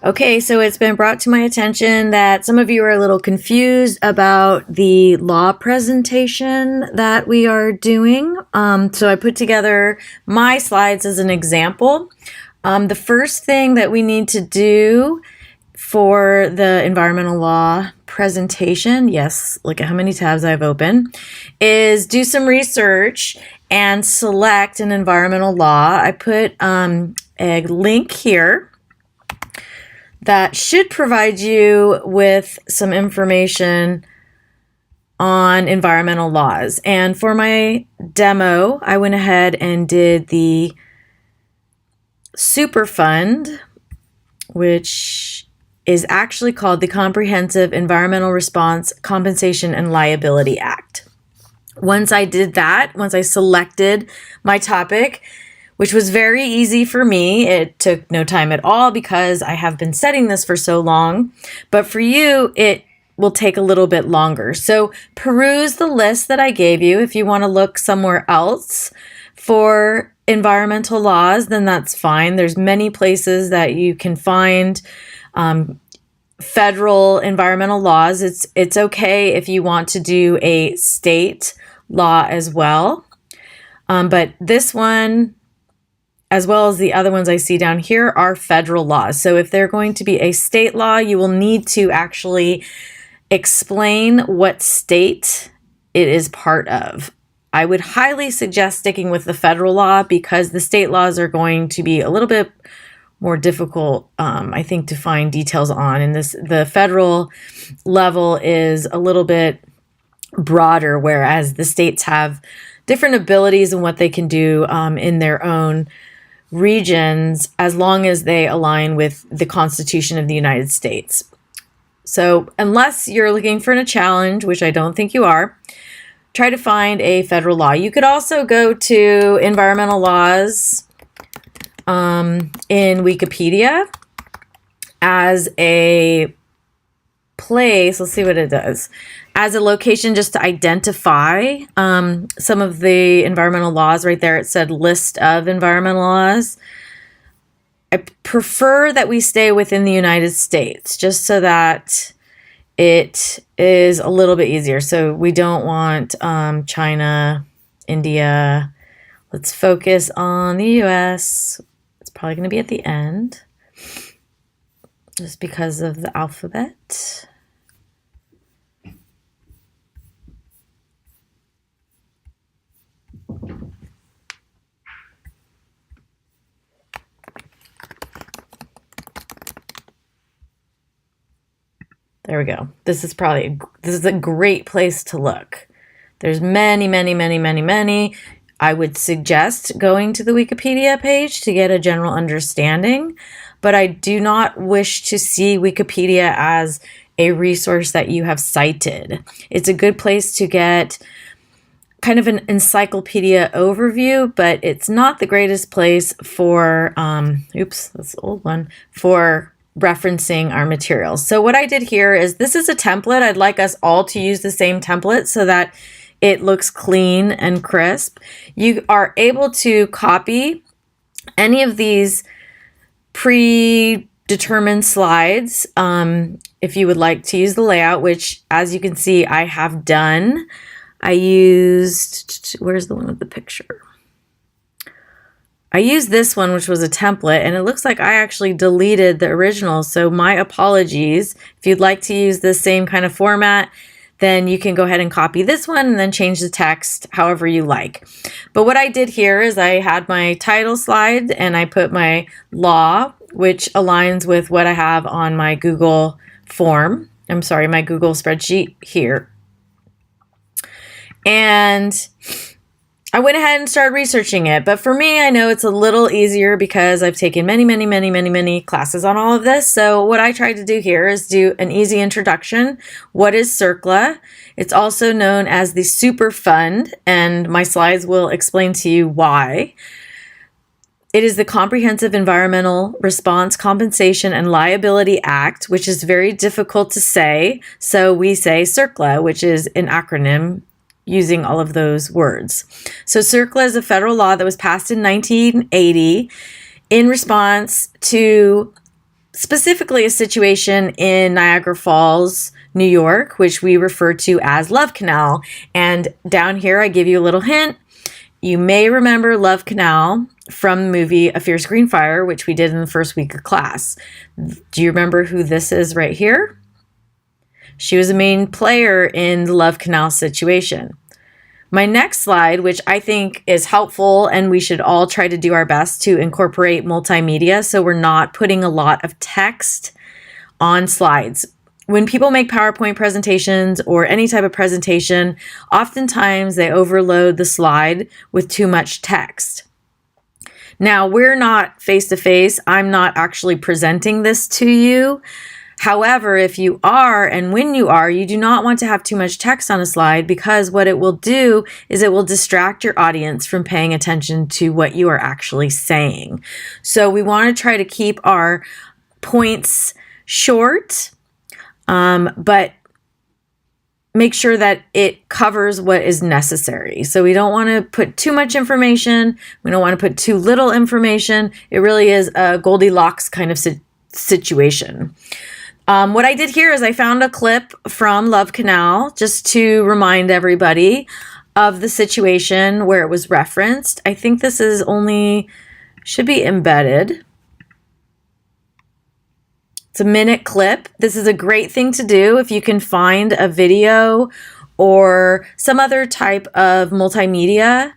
Okay, so it's been brought to my attention that some of you are a little confused about the law presentation that we are doing. So I put together my slides as an example. The first thing that we need to do for the environmental law presentation, yes, look at how many tabs I've opened, is do some research and select an environmental law. I put a link here that should provide you with some information on environmental laws. And for my demo, I went ahead and did the Superfund, which is actually called the Comprehensive Environmental Response Compensation and Liability Act. Once I did that, once I selected my topic, which was very easy for me. It took no time at all because I have been studying this for so long. But for you, it will take a little bit longer. So peruse the list that I gave you. If you want to look somewhere else for environmental laws, then that's fine. There's many places that you can find federal environmental laws. It's okay if you want to do a state law as well. But this one, as well as the other ones I see down here, are federal laws. So if they're going to be a state law, you will need to actually explain what state it is part of. I would highly suggest sticking with the federal law because the state laws are going to be a little bit more difficult, I think, to find details on. And the federal level is a little bit broader, whereas the states have different abilities and what they can do in their own regions as long as they align with the Constitution of the United States. So unless you're looking for a challenge, which I don't think you are, try to find a federal law. You could also go to environmental laws in Wikipedia as a place. Let's see what it does. As a location just to identify some of the environmental laws. Right there it said list of environmental laws. I prefer that we stay within the United States just so that it is a little bit easier. So we don't want China, India. Let's focus on the US. It's probably going to be at the end just because of the alphabet. There we go. This is a great place to look. There's many. I would suggest going to the Wikipedia page to get a general understanding, but I do not wish to see Wikipedia as a resource that you have cited. It's a good place to get kind of an encyclopedia overview, but it's not the greatest place for, oops, that's the old one, for referencing our materials. So what I did here is, this is a template. I'd like us all to use the same template so that it looks clean and crisp. You are able to copy any of these predetermined slides if you would like to use the layout, which, as you can see, I have done. I used, where's the one with the picture? I used this one, which was a template, and it looks like I actually deleted the original. So my apologies. If you'd like to use the same kind of format, then you can go ahead and copy this one and then change the text however you like. But what I did here is I had my title slide and I put my law, which aligns with what I have on my Google form. I'm sorry, my Google spreadsheet here. And I went ahead and started researching it. But for me, I know it's a little easier because I've taken many classes on all of this. So what I tried to do here is do an easy introduction. What is CERCLA? It's also known as the Superfund, and my slides will explain to you why. It is the Comprehensive Environmental Response Compensation and Liability Act, which is very difficult to say. So we say CERCLA, which is an acronym using all of those words. So CERCLA is a federal law that was passed in 1980 in response to specifically a situation in Niagara Falls, New York, which we refer to as Love Canal. And down here, I give you a little hint. You may remember Love Canal from the movie A Fierce Green Fire, which we did in the first week of class. Do you remember who this is right here? She was a main player in the Love Canal situation. My next slide, which I think is helpful, and we should all try to do our best to incorporate multimedia so we're not putting a lot of text on slides. When people make PowerPoint presentations or any type of presentation, oftentimes they overload the slide with too much text. Now, we're not face-to-face. I'm not actually presenting this to you. However, if you are, and when you are, you do not want to have too much text on a slide, because what it will do is it will distract your audience from paying attention to what you are actually saying. So we want to try to keep our points short, but make sure that it covers what is necessary. So we don't want to put too much information. We don't want to put too little information. It really is a Goldilocks kind of situation. What I did here is I found a clip from Love Canal just to remind everybody of the situation where it was referenced. I think this is should be embedded. It's a minute clip. This is a great thing to do if you can find a video or some other type of multimedia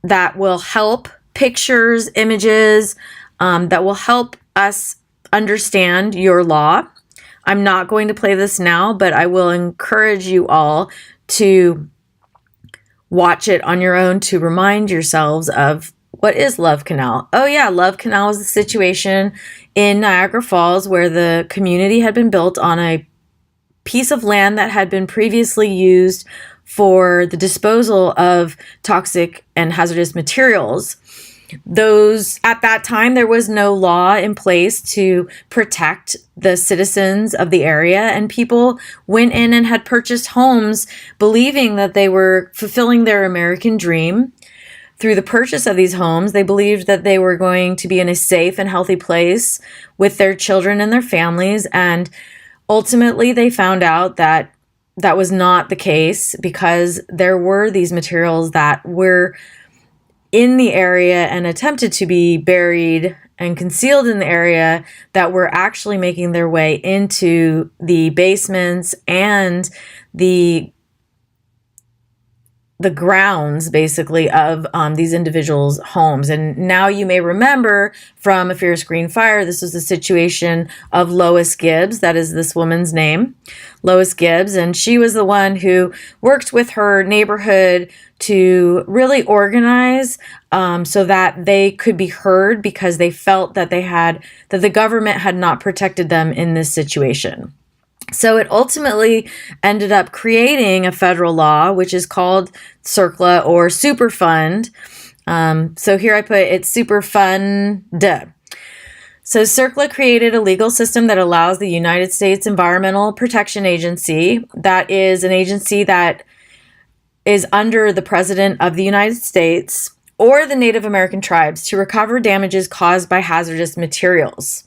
that will help, pictures, images, that will help us understand your law. I'm not going to play this now, but I will encourage you all to watch it on your own to remind yourselves of what is Love Canal. Oh yeah, Love Canal is the situation in Niagara Falls where the community had been built on a piece of land that had been previously used for the disposal of toxic and hazardous materials. At that time, there was no law in place to protect the citizens of the area, and people went in and had purchased homes believing that they were fulfilling their American dream. Through the purchase of these homes, they believed that they were going to be in a safe and healthy place with their children and their families, and ultimately they found out that that was not the case, because there were these materials that were in the area and attempted to be buried and concealed in the area that were actually making their way into the basements and the grounds, basically, of these individuals' homes. And now you may remember from A Fierce Green Fire, this was the situation of Lois Gibbs. That is this woman's name, Lois Gibbs. And she was the one who worked with her neighborhood to really organize so that they could be heard, because they felt that that the government had not protected them in this situation. So it ultimately ended up creating a federal law, which is called CERCLA, or Superfund. So here I put it's Superfund. So CERCLA created a legal system that allows the United States Environmental Protection Agency, that is an agency that is under the President of the United States, or the Native American tribes, to recover damages caused by hazardous materials.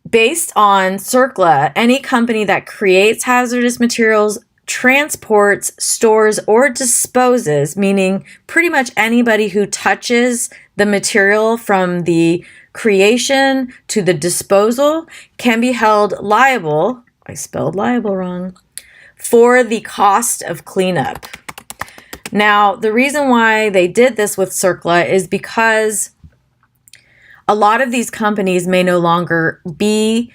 Based on CERCLA, any company that creates hazardous materials, transports, stores, or disposes, meaning pretty much anybody who touches the material from the creation to the disposal, can be held liable, I spelled liable wrong, for the cost of cleanup. Now, the reason why they did this with CERCLA is because a lot of these companies may no longer be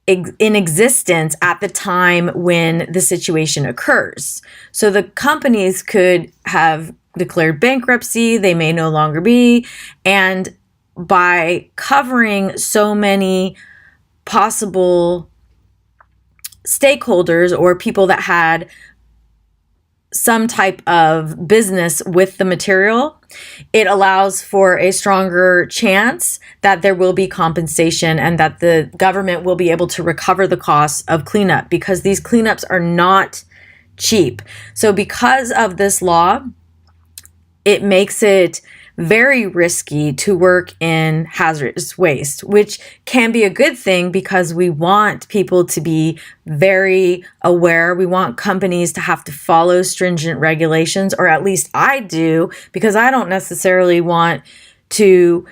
in existence at the time when the situation occurs. So the companies could have declared bankruptcy, they may no longer be, and by covering so many possible stakeholders or people that had some type of business with the material, it allows for a stronger chance that there will be compensation and that the government will be able to recover the costs of cleanup, because these cleanups are not cheap. So because of this law, it makes it very risky to work in hazardous waste, which can be a good thing because we want people to be very aware. We want companies to have to follow stringent regulations, or at least I do, because I don't necessarily want to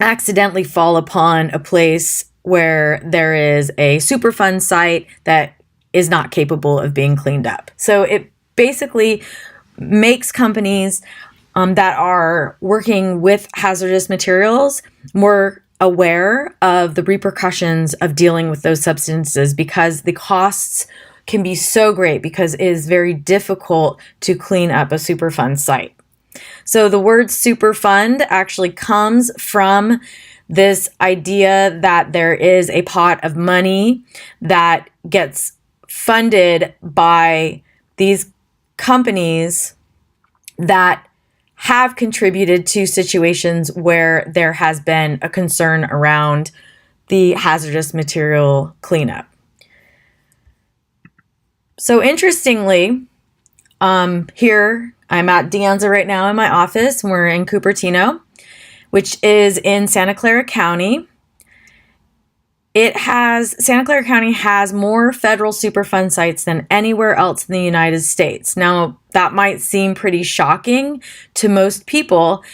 accidentally fall upon a place where there is a Superfund site that is not capable of being cleaned up. So it basically makes companies that are working with hazardous materials more aware of the repercussions of dealing with those substances, because the costs can be so great because it is very difficult to clean up a Superfund site. So the word Superfund actually comes from this idea that there is a pot of money that gets funded by these companies that have contributed to situations where there has been a concern around the hazardous material cleanup. So interestingly, here I'm at De Anza right now in my office. We're in Cupertino, which is in Santa Clara County. Santa Clara County has more federal Superfund sites than anywhere else in the United States. Now, that might seem pretty shocking to most people.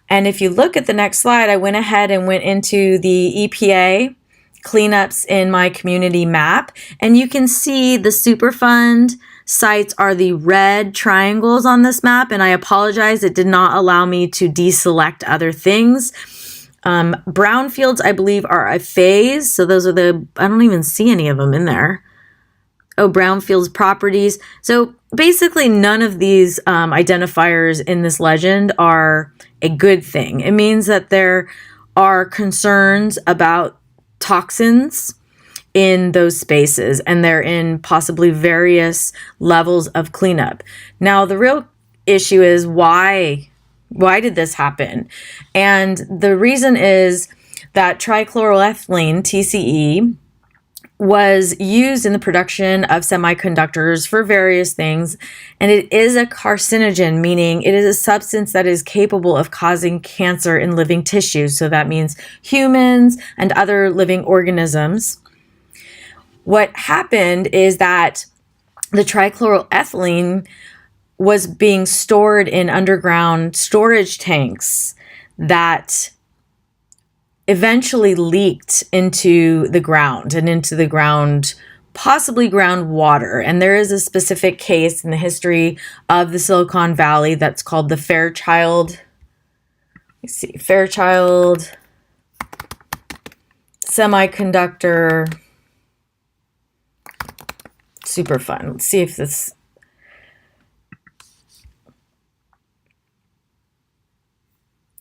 And if you look at the next slide, I went ahead and went into the EPA cleanups in my community map, and you can see the Superfund sites are the red triangles on this map, and I apologize, it did not allow me to deselect other things. Brownfields, I believe, are a phase, so those are I don't even see any of them in there. Oh, brownfields properties. So basically none of these identifiers in this legend are a good thing. It means that there are concerns about toxins in those spaces, and they're in possibly various levels of cleanup. Now, the real issue is why did this happen? And the reason is that trichloroethylene, TCE, was used in the production of semiconductors for various things, and it is a carcinogen, meaning it is a substance that is capable of causing cancer in living tissues. So that means humans and other living organisms. What happened is that the trichloroethylene was being stored in underground storage tanks that eventually leaked into the ground and into the ground, possibly groundwater. And there is a specific case in the history of the Silicon Valley that's called the Fairchild Semiconductor Superfund. Let's see if this...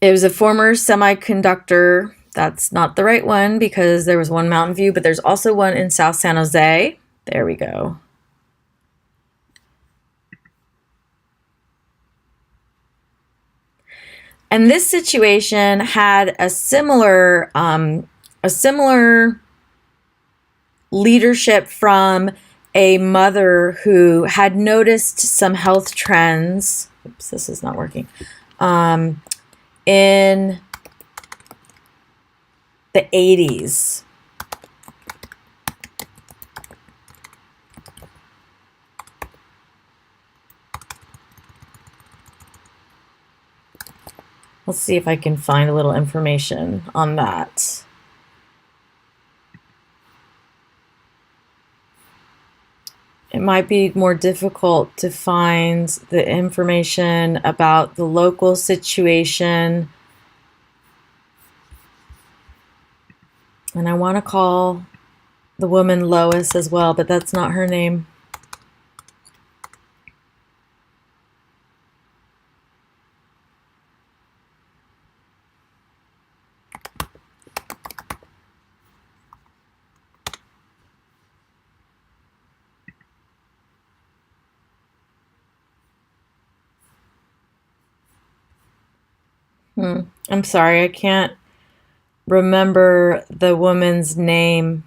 It was a former semiconductor. That's not the right one because there was one Mountain View, but there's also one in South San Jose. There we go. And this situation had a similar leadership from a mother who had noticed some health trends. Oops, this is not working. In the 80s. Let's see if I can find a little information on that. It might be more difficult to find the information about the local situation. And I want to call the woman Lois as well, but that's not her name. I'm sorry, I can't remember the woman's name.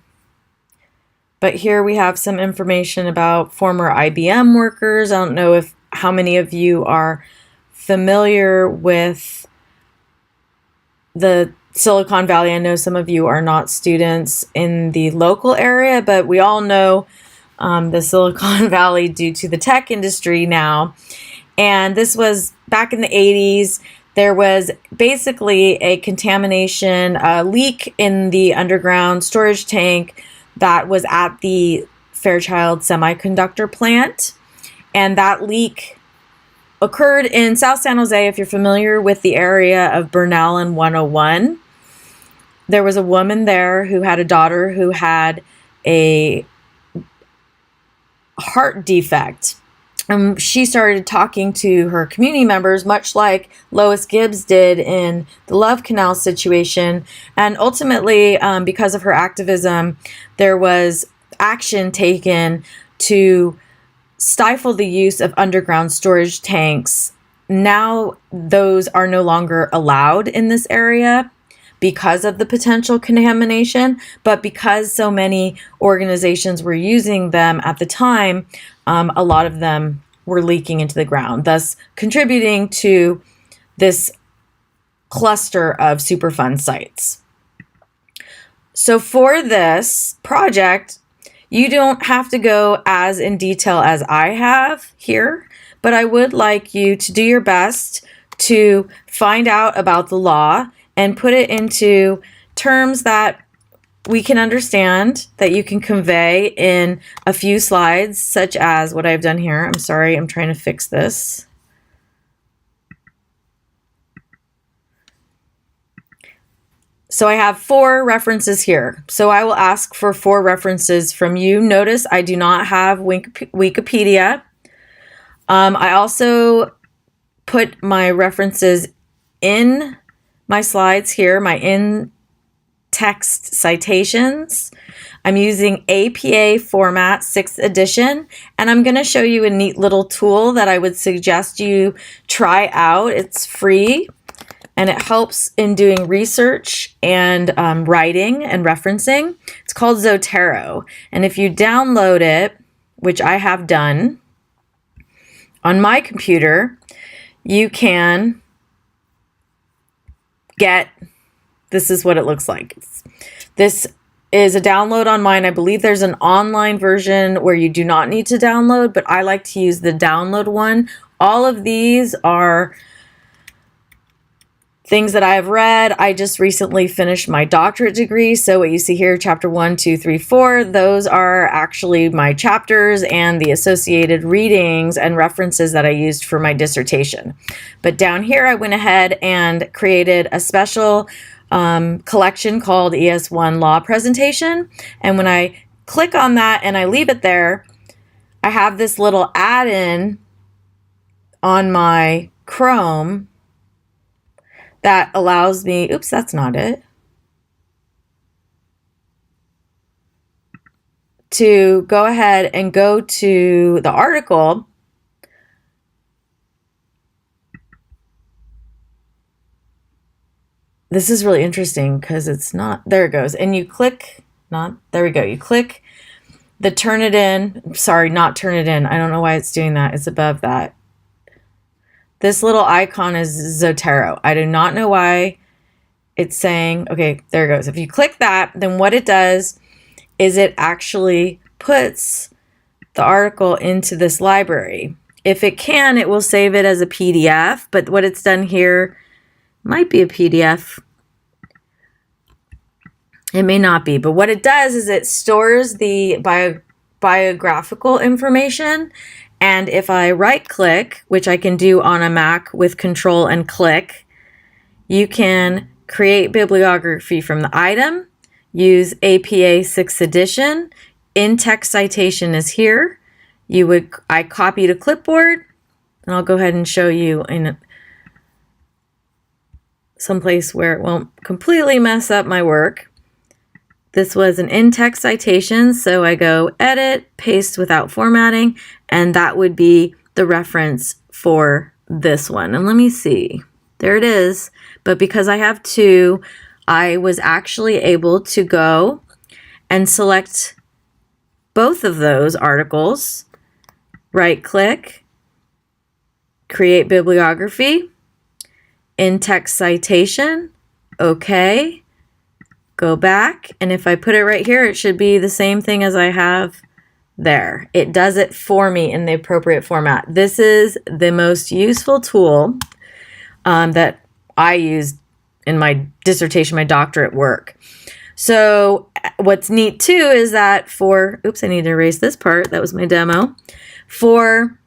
But here we have some information about former IBM workers. I don't know how many of you are familiar with the Silicon Valley. I know some of you are not students in the local area, but we all know the Silicon Valley due to the tech industry now. And this was back in the 80s. There was basically a contamination, a leak in the underground storage tank that was at the Fairchild Semiconductor plant. And that leak occurred in South San Jose. If you're familiar with the area of Burnell and 101, there was a woman there who had a daughter who had a heart defect. She started talking to her community members, much like Lois Gibbs did in the Love Canal situation. And ultimately, because of her activism, there was action taken to stifle the use of underground storage tanks. Now those are no longer allowed in this area because of the potential contamination, but because so many organizations were using them at the time, a lot of them were leaking into the ground, thus contributing to this cluster of Superfund sites. So for this project, you don't have to go as in detail as I have here, but I would like you to do your best to find out about the law and put it into terms that we can understand, that you can convey in a few slides, such as what I've done here. I'm sorry, I'm trying to fix this. So I have 4 references here. So I will ask for 4 references from you. Notice I do not have Wikipedia. I also put my references in my slides here, my in-text citations. I'm using APA format, 6th edition, and I'm going to show you a neat little tool that I would suggest you try out. It's free. And it helps in doing research and writing and referencing. It's called Zotero. And if you download it, which I have done on my computer, you can get, this is what it looks like. This is a download on mine. I believe there's an online version where you do not need to download, but I like to use the download one. All of these are things that I have read. I just recently finished my doctorate degree. So what you see here, chapter 1, 2, 3, 4, those are actually my chapters and the associated readings and references that I used for my dissertation. But down here, I went ahead and created a special collection called ES1 Law Presentation. And when I click on that and I leave it there, I have this little add-in on my Chrome that allows me, oops, that's not it, to go ahead and go to the article. This is really interesting because it's not, there it goes. And you click, there we go. You click the Turnitin, sorry, not Turnitin. I don't know why it's doing that. It's above that. This little icon is Zotero. I do not know why it's saying, okay, there it goes. If you click that, then what it does is it actually puts the article into this library. If it can, it will save it as a PDF, but what it's done here might be a PDF. It may not be, but what it does is it stores the biographical information. And if I right click, which I can do on a Mac with Control and click, you can create bibliography from the item, use APA 6th edition, in-text citation is here. I copy to clipboard, and I'll go ahead and show you in someplace where it won't completely mess up my work. This was an in-text citation, so I go edit, paste without formatting, and that would be the reference for this one. And let me see, there it is. But because I have 2, I was actually able to go and select both of those articles, right click, create bibliography, in-text citation, okay, go back, and if I put it right here, it should be the same thing as I have there. It does it for me in the appropriate format. This is the most useful tool that I used in my dissertation, my doctorate work. So what's neat too is that for, oops, I need to erase this part. That was my demo. For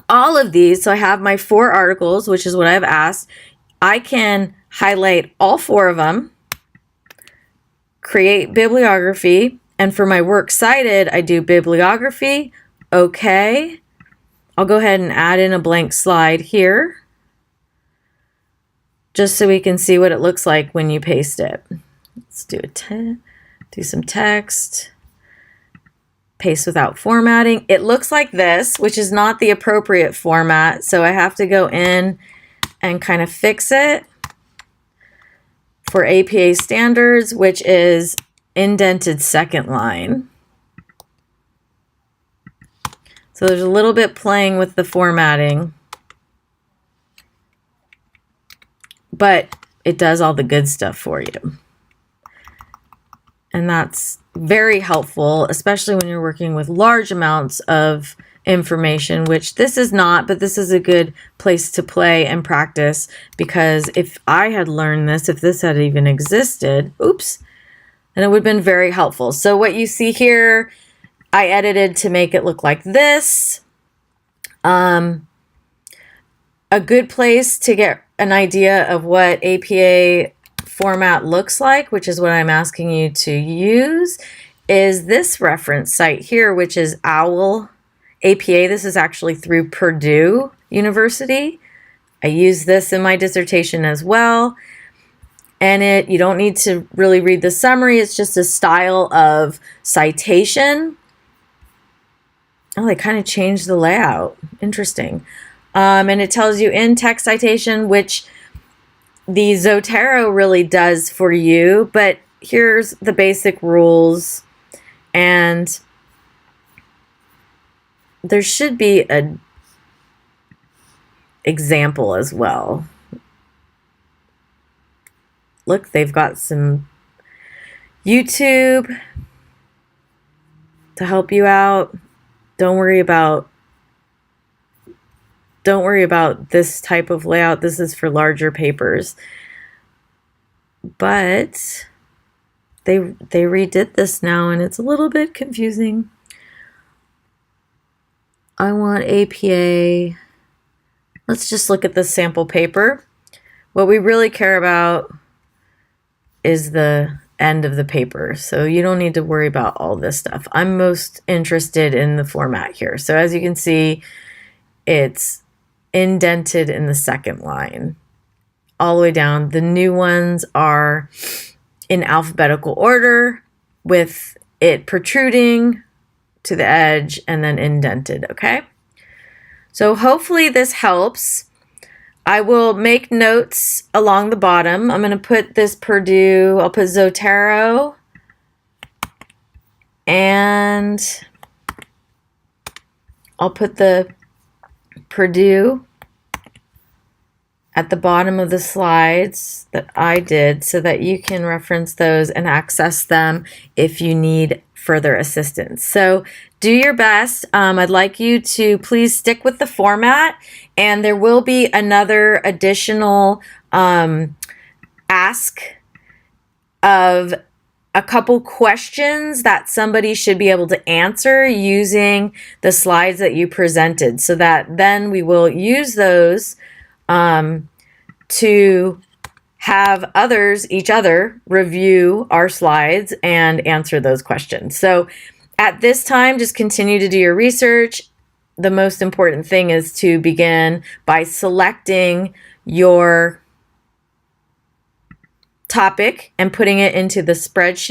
all of these, so I have my 4 articles, which is what I've asked. I can highlight all 4 of them, create bibliography, and for my works cited, I do bibliography, okay. I'll go ahead and add in a blank slide here, just so we can see what it looks like when you paste it. Let's do some text. Paste without formatting. It looks like this, which is not the appropriate format, so I have to go in and kind of fix it for APA standards, which is indented second line. So there's a little bit playing with the formatting, but it does all the good stuff for you. And that's very helpful, especially when you're working with large amounts of information, which this is not, but this is a good place to play and practice, because if I had learned this, if this had even existed, oops, then it would have been very helpful. So what you see here, I edited to make it look like this. A good place to get an idea of what APA format looks like, which is what I'm asking you to use, is this reference site here, which is OWL APA. This is actually through Purdue University. I use this in my dissertation as well. And you don't need to really read the summary. It's just a style of citation. Oh, they kind of changed the layout. Interesting. And it tells you in text citation, which the Zotero really does for you, but here's the basic rules, and there should be an example as well. Look, they've got some YouTube to help you out. Don't worry about this type of layout. This is for larger papers. But they redid this now, and it's a little bit confusing. I want APA. Let's just look at the sample paper. What we really care about is the end of the paper, so you don't need to worry about all this stuff. I'm most interested in the format here. So as you can see, it's indented in the second line all the way down. The new ones are in alphabetical order with it protruding to the edge and then indented, okay? So hopefully this helps. I will make notes along the bottom. I'm going to put this Purdue, I'll put Zotero, and I'll put the Purdue at the bottom of the slides that I did so that you can reference those and access them if you need further assistance. So do your best. I'd like you to please stick with the format, and there will be another additional ask of a couple questions that somebody should be able to answer using the slides that you presented, so that then we will use those to have each other review our slides and answer those questions. So at this time, just continue to do your research. The most important thing is to begin by selecting your topic and putting it into the spreadsheet.